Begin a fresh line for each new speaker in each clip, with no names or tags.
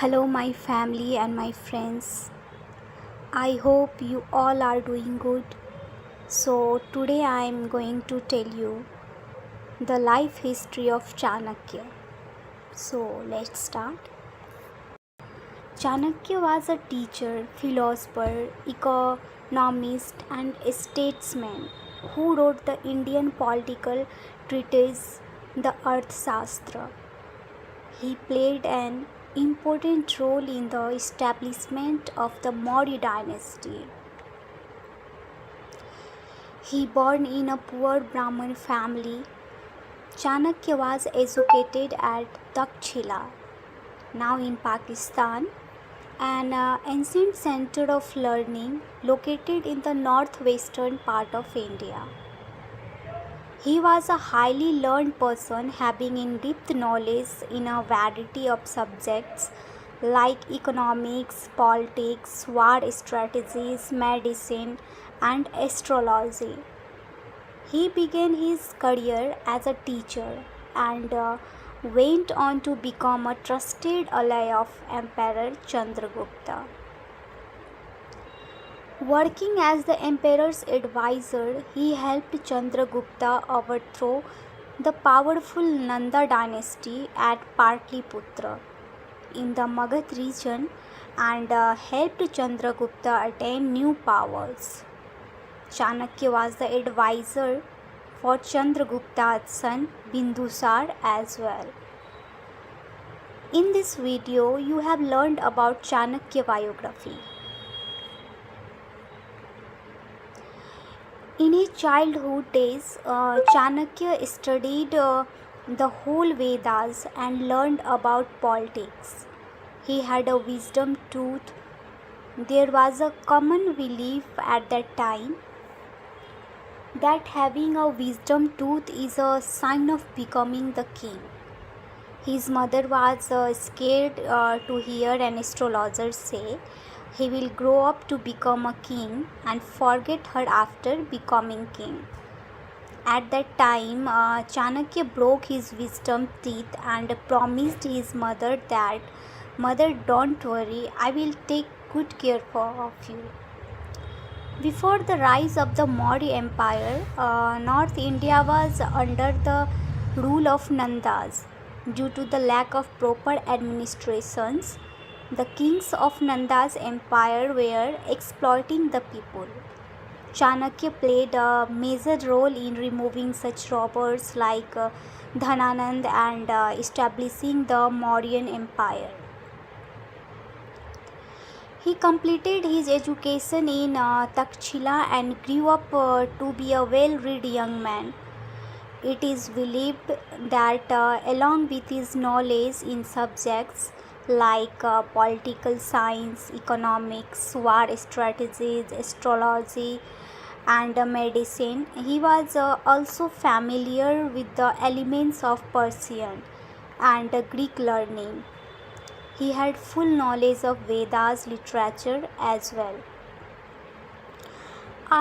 Hello, my family and my friends. I hope you all are doing good. So, today I am going to tell you the life history of Chanakya. So, let's start. Chanakya was a teacher, philosopher, economist, and statesman who wrote the Indian political treatise, the Arthashastra. He played an important role in the establishment of the Maurya dynasty. He born in a poor Brahmin family. Chanakya was educated at Takshila, now in Pakistan, an ancient center of learning located in the northwestern part of India. He was a highly learned person having in-depth knowledge in a variety of subjects like economics, politics, war strategies, medicine, and astrology. He began his career as a teacher and went on to become a trusted ally of Emperor Chandragupta. Working as the emperor's advisor, he helped Chandragupta overthrow the powerful Nanda dynasty at Patliputra in the Magadha region and helped Chandragupta attain new powers. Chanakya was the advisor for Chandragupta's son Bindusar as well. In this video, you have learned about Chanakya biography. In his childhood days, Chanakya studied the whole Vedas and learned about politics. He had a wisdom tooth. There was a common belief at that time that having a wisdom tooth is a sign of becoming the king. His mother was scared to hear an astrologer say he will grow up to become a king and forget her after becoming king. At that time, Chanakya broke his wisdom teeth and promised his mother that, "Mother, don't worry, I will take good care of you." Before the rise of the Maurya Empire, North India was under the rule of Nandas. Due to the lack of proper administrations, the kings of Nanda's empire were exploiting the people. Chanakya played a major role in removing such robbers like Dhananand and establishing the Mauryan Empire. He completed his education in Takshila and grew up to be a well-read young man. It is believed that along with his knowledge in subjects like political science, economics, war strategies, astrology, and medicine, he was also familiar with the elements of Persian and Greek learning. He had full knowledge of Vedas literature as well.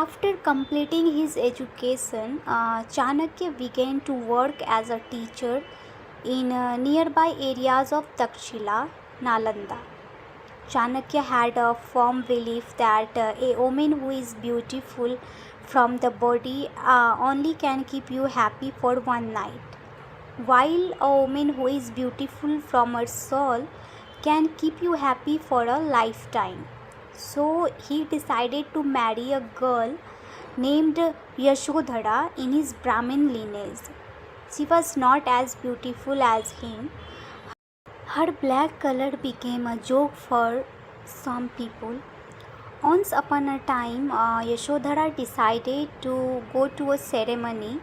After completing his education, Chanakya began to work as a teacher in nearby areas of Takshila, Nalanda. Chanakya had a firm belief that a woman who is beautiful from the body only can keep you happy for one night, while a woman who is beautiful from her soul can keep you happy for a lifetime. So he decided to marry a girl named Yashodhara in his Brahmin lineage. She was not as beautiful as him. Her black color became a joke for some people. Once upon a time, Yashodhara decided to go to a ceremony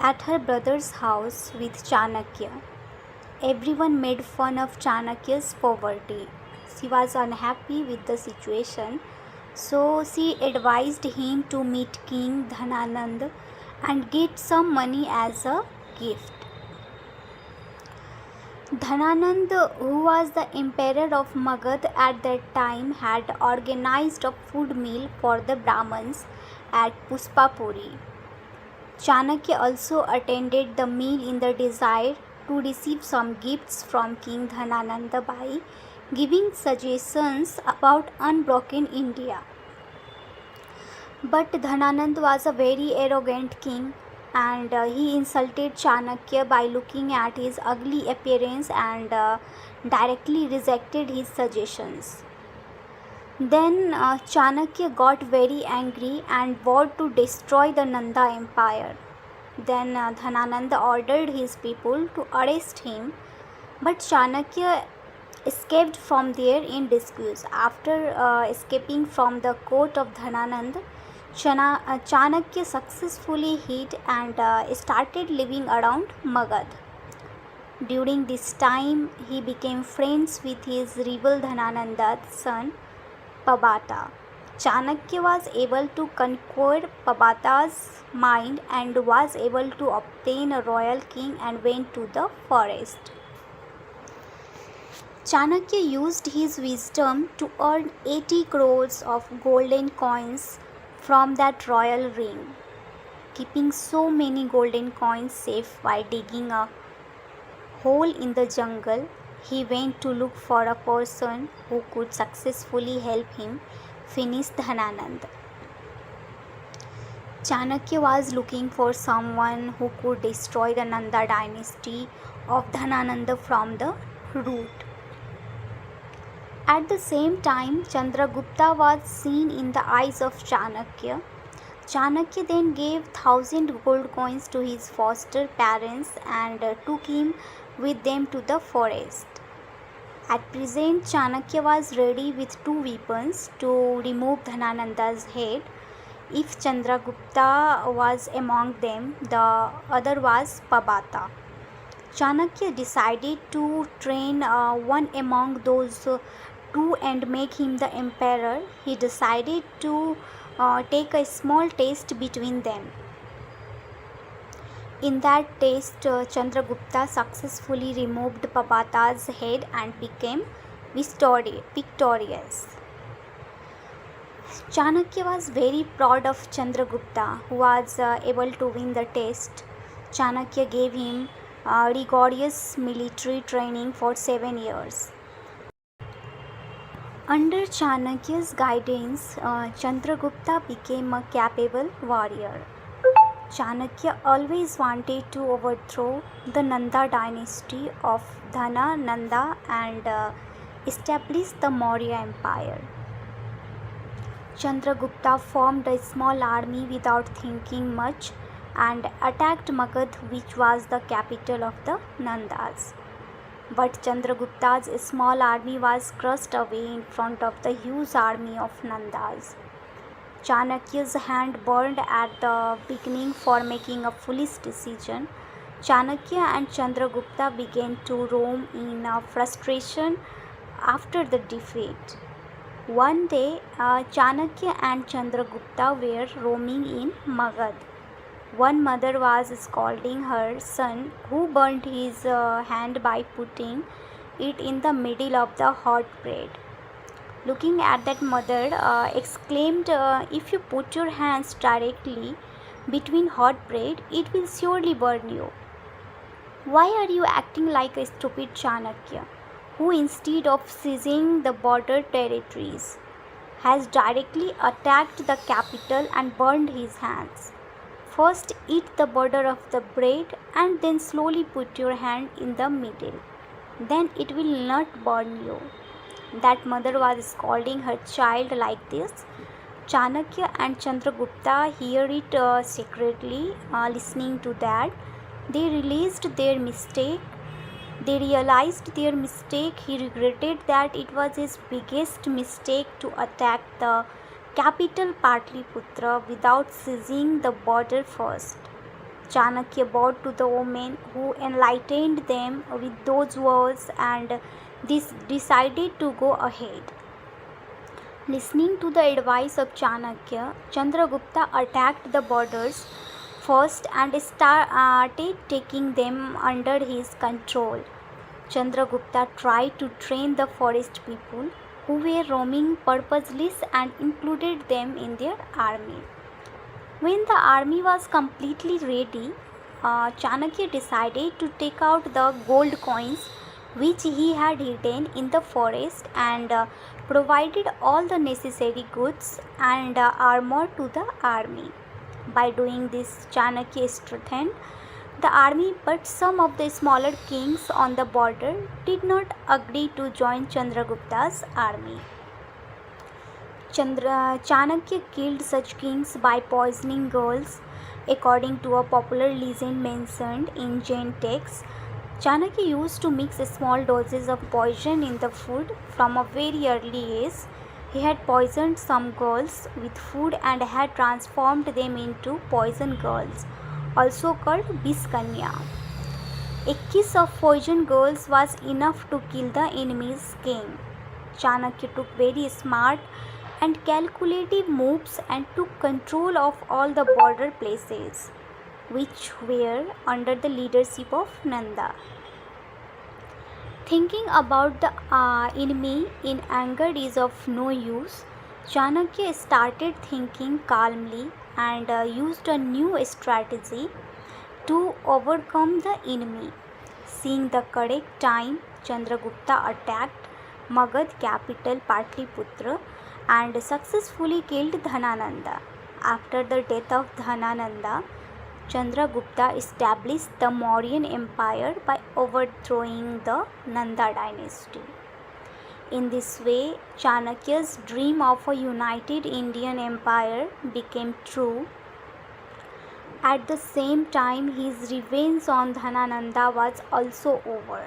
at her brother's house with Chanakya. Everyone made fun of Chanakya's poverty. She was unhappy with the situation, so she advised him to meet King Dhananand and get some money as a gift. Dhananand, who was the emperor of Magad at that time, had organized a food meal for the Brahmins at Puspapuri. Chanakya also attended the meal in the desire to receive some gifts from King Dhanananda by giving suggestions about unbroken India. But Dhananand was a very arrogant king, and he insulted Chanakya by looking at his ugly appearance and directly rejected his suggestions. Then Chanakya got very angry and vowed to destroy the Nanda Empire. Then Dhanananda ordered his people to arrest him, but Chanakya escaped from there in disguise. After escaping from the court of Dhananand, Chanakya successfully hid and started living around Magad. During this time, he became friends with his rival Dhanananda's son Pabata. Chanakya was able to conquer Pabata's mind and was able to obtain a royal king and went to the forest. Chanakya used his wisdom to earn 80 crores of golden coins from that royal ring. Keeping so many golden coins safe by digging a hole in the jungle, he went to look for a person who could successfully help him finish Dhananand. Chanakya was looking for someone who could destroy the Nanda dynasty of Dhanananda from the root. At the same time, Chandragupta was seen in the eyes of Chanakya. Chanakya then gave 1,000 gold coins to his foster parents and took him with them to the forest. At present, Chanakya was ready with two weapons to remove Dhanananda's head. If Chandragupta was among them, the other was Pabata. Chanakya decided to train one among those two and make him the emperor. He decided to take a small test between them. In that test, Chandragupta successfully removed Pabata's head and became victorious. Chanakya was very proud of Chandragupta, who was able to win the test. Chanakya gave him rigorous military training for 7 years. Under Chanakya's guidance, Chandragupta became a capable warrior. Chanakya always wanted to overthrow the Nanda dynasty of Dhana Nanda and establish the Maurya Empire. Chandragupta formed a small army without thinking much and attacked Magad, which was the capital of the Nandas. But Chandragupta's small army was crushed away in front of the huge army of Nandas. Chanakya's hand burned at the beginning for making a foolish decision. Chanakya and Chandragupta began to roam in frustration after the defeat. One day, Chanakya and Chandragupta were roaming in Magad. One mother was scolding her son, who burnt his hand by putting it in the middle of the hot bread. Looking at that mother, exclaimed, "If you put your hands directly between hot bread, it will surely burn you. Why are you acting like a stupid Chanakya, who instead of seizing the border territories, has directly attacked the capital and burned his hands? First eat the border of the bread and then slowly put your hand in the middle. Then it will not burn you." That mother was scolding her child like this. Chanakya and Chandragupta hear it secretly, listening to that. They realized their mistake. He regretted that it was his biggest mistake to attack the capital Patliputra without seizing the border first. Chanakya bowed to the woman, who enlightened them with those words, and this decided to go ahead. Listening to the advice of Chanakya, Chandragupta attacked the borders first and started taking them under his control. Chandragupta tried to train the forest people who were roaming purposeless and included them in their army. When the army was completely ready, Chanakya decided to take out the gold coins which he had hidden in the forest, and provided all the necessary goods and armor to the army. By doing this, Chanakya strengthened the army, but some of the smaller kings on the border did not agree to join Chandragupta's army. Chanakya killed such kings by poisoning girls, according to a popular legend mentioned in Jain texts. Chanakya used to mix small doses of poison in the food from a very early age. He had poisoned some girls with food and had transformed them into poison girls, also called Biskanya. A kiss of poison girls was enough to kill the enemy's king. Chanakya took very smart and calculative moves and took control of all the border places, which were under the leadership of Nanda. Thinking about the enemy in anger is of no use. Chanakya started thinking calmly and used a new strategy to overcome the enemy. Seeing the correct time, Chandragupta attacked Magad capital Patliputra and successfully killed Dhanananda. After the death of Dhanananda, Chandragupta established the Mauryan Empire by overthrowing the Nanda dynasty. In this way, Chanakya's dream of a united Indian empire became true. At the same time, his revenge on Dhanananda was also over.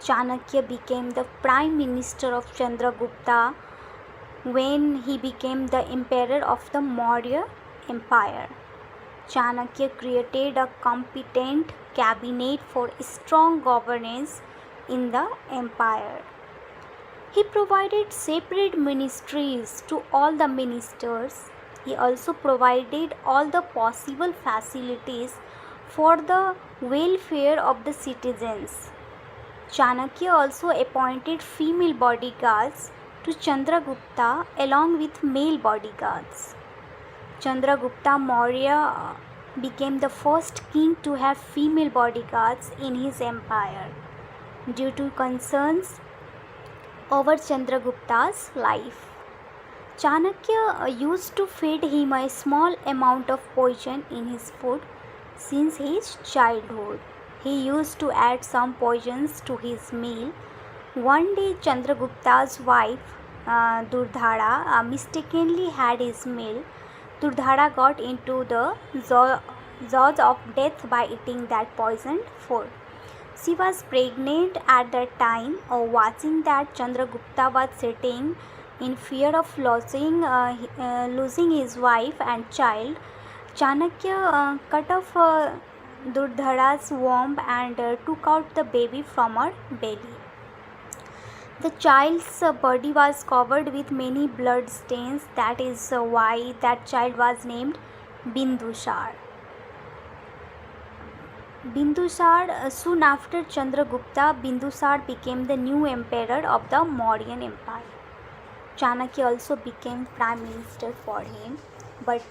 Chanakya became the prime minister of Chandragupta when he became the emperor of the Maurya Empire. Chanakya created a competent cabinet for strong governance in the empire. He provided separate ministries to all the ministers. He also provided all the possible facilities for the welfare of the citizens. Chanakya also appointed female bodyguards to Chandragupta along with male bodyguards. Chandragupta Maurya became the first king to have female bodyguards in his empire due to concerns over Chandragupta's life. Chanakya used to feed him a small amount of poison in his food since his childhood. He used to add some poisons to his meal. One day, Chandragupta's wife, Durdhara, mistakenly had his meal. Durdhara got into the jaws of death by eating that poisoned food. She was pregnant at that time. Watching that Chandragupta was sitting in fear of losing his wife and child, Chanakya cut off Durdhara's womb and took out the baby from her belly. The child's body was covered with many blood stains. That is why that child was named Bindusar. Soon after Chandragupta, Bindusar became the new emperor of the Mauryan Empire. Chanakya also became prime minister for him, but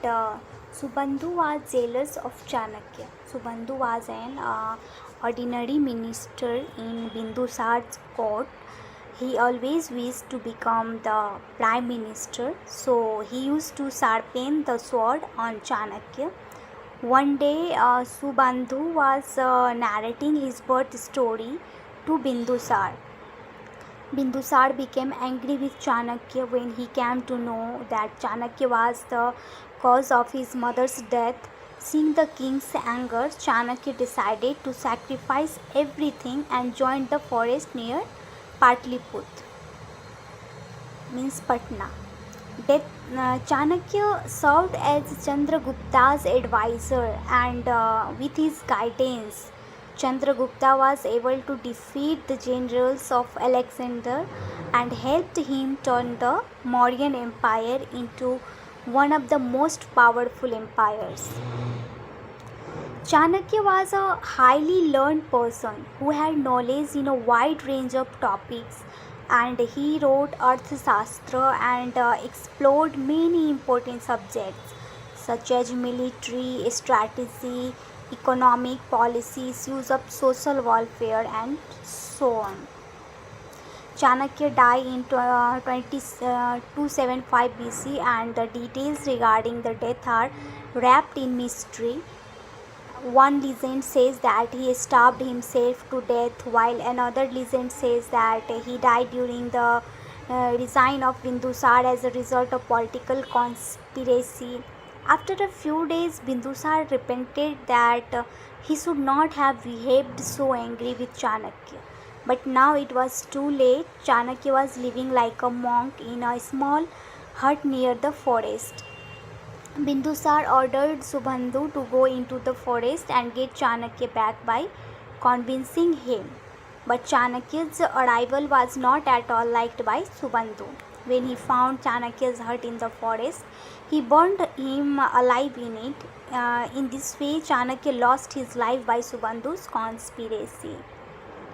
Subandhu was jealous of Chanakya. Subandhu was an ordinary minister in Bindusar's court. He always wished to become the prime minister, so he used to sharpen the sword on Chanakya. One day, Subandhu was narrating his birth story to Bindusar. Bindusar became angry with Chanakya when he came to know that Chanakya was the cause of his mother's death. Seeing the king's anger, Chanakya decided to sacrifice everything and joined the forest near Patliputra, means Patna. Chanakya served as Chandragupta's advisor, and with his guidance, Chandragupta was able to defeat the generals of Alexander and helped him turn the Mauryan Empire into one of the most powerful empires. Chanakya was a highly learned person who had knowledge in a wide range of topics, and he wrote Arthashastra and explored many important subjects such as military, strategy, economic policy, issues of social welfare, and so on. Chanakya died in 275 BC, and the details regarding the death are wrapped in mystery. One legend says that he starved himself to death, while another legend says that he died during the reign of Bindusar as a result of political conspiracy. After a few days, Bindusar repented that he should not have behaved so angry with Chanakya. But now it was too late. Chanakya was living like a monk in a small hut near the forest. Bindusar ordered Subandhu to go into the forest and get Chanakya back by convincing him. But Chanakya's arrival was not at all liked by Subandhu. When he found Chanakya's hut in the forest, he burned him alive in it. In this way, Chanakya lost his life by Subandhu's conspiracy.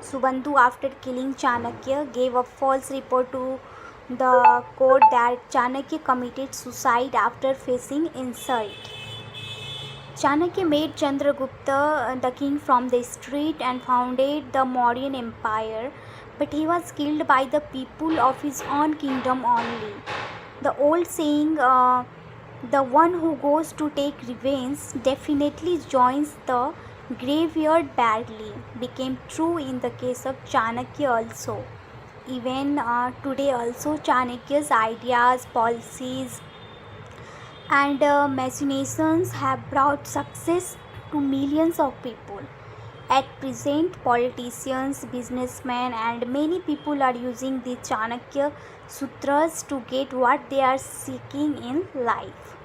Subandhu, after killing Chanakya, gave a false report to the court that Chanakya committed suicide after facing insult. Chanakya made Chandragupta the king from the street and founded the Mauryan Empire, but he was killed by the people of his own kingdom only. The old saying, the one who goes to take revenge definitely joins the graveyard badly, became true in the case of Chanakya also. Even today also, Chanakya's ideas, policies, and machinations have brought success to millions of people. At present, politicians, businessmen, and many people are using the Chanakya Sutras to get what they are seeking in life.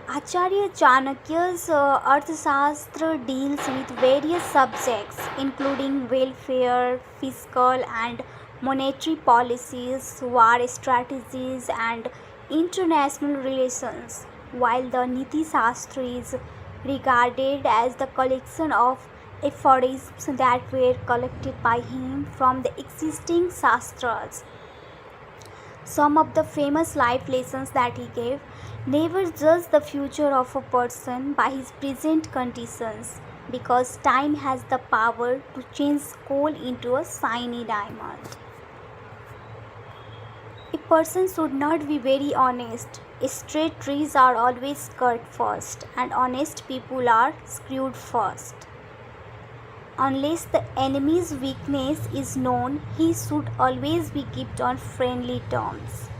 Acharya Chanakya's Arthashastra deals with various subjects including welfare, fiscal and monetary policies, war strategies, and international relations, while the Niti Shastra is regarded as the collection of aphorisms that were collected by him from the existing Shastras. Some of the famous life lessons that he gave: never judge the future of a person by his present conditions, because time has the power to change coal into a shiny diamond. A person should not be very honest. Straight trees are always cut first, and honest people are screwed first. Unless the enemy's weakness is known, he should always be kept on friendly terms.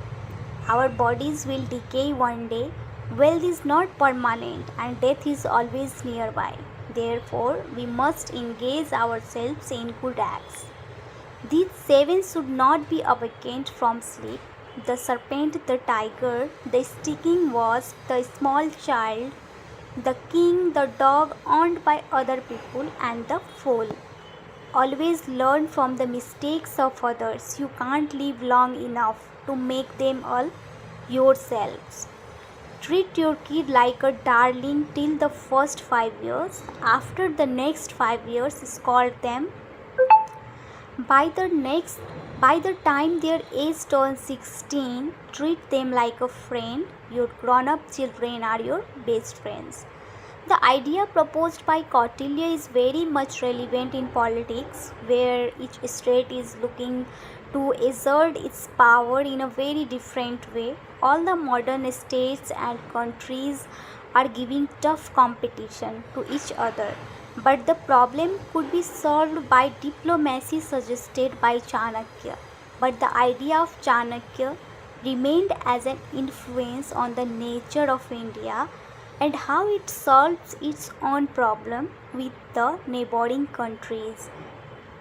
Our bodies will decay one day. Wealth is not permanent, and death is always nearby. Therefore, we must engage ourselves in good acts. These seven should not be awakened from sleep: the serpent, the tiger, the sticking wasp, the small child, the king, the dog owned by other people, and the fool. Always learn from the mistakes of others. You can't live long enough to make them all yourselves. Treat your kid like a darling till the first 5 years. After the next 5 years, scold them. By the time their age turns 16, treat them like a friend. Your grown-up children are your best friends. The idea proposed by Kautilya is very much relevant in politics, where each state is looking to assert its power in a very different way. All the modern states and countries are giving tough competition to each other. But the problem could be solved by diplomacy suggested by Chanakya. But the idea of Chanakya remained as an influence on the nature of India and how it solves its own problem with the neighboring countries.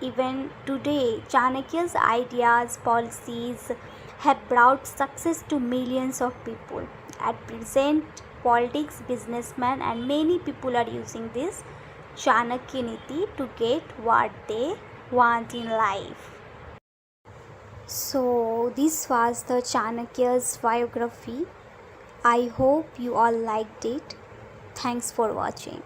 Even today, Chanakya's ideas, policies have brought success to millions of people. At present, politics, businessmen, and many people are using this Chanakya Niti to get what they want in life. So, this was the Chanakya's biography. I hope you all liked it. Thanks for watching.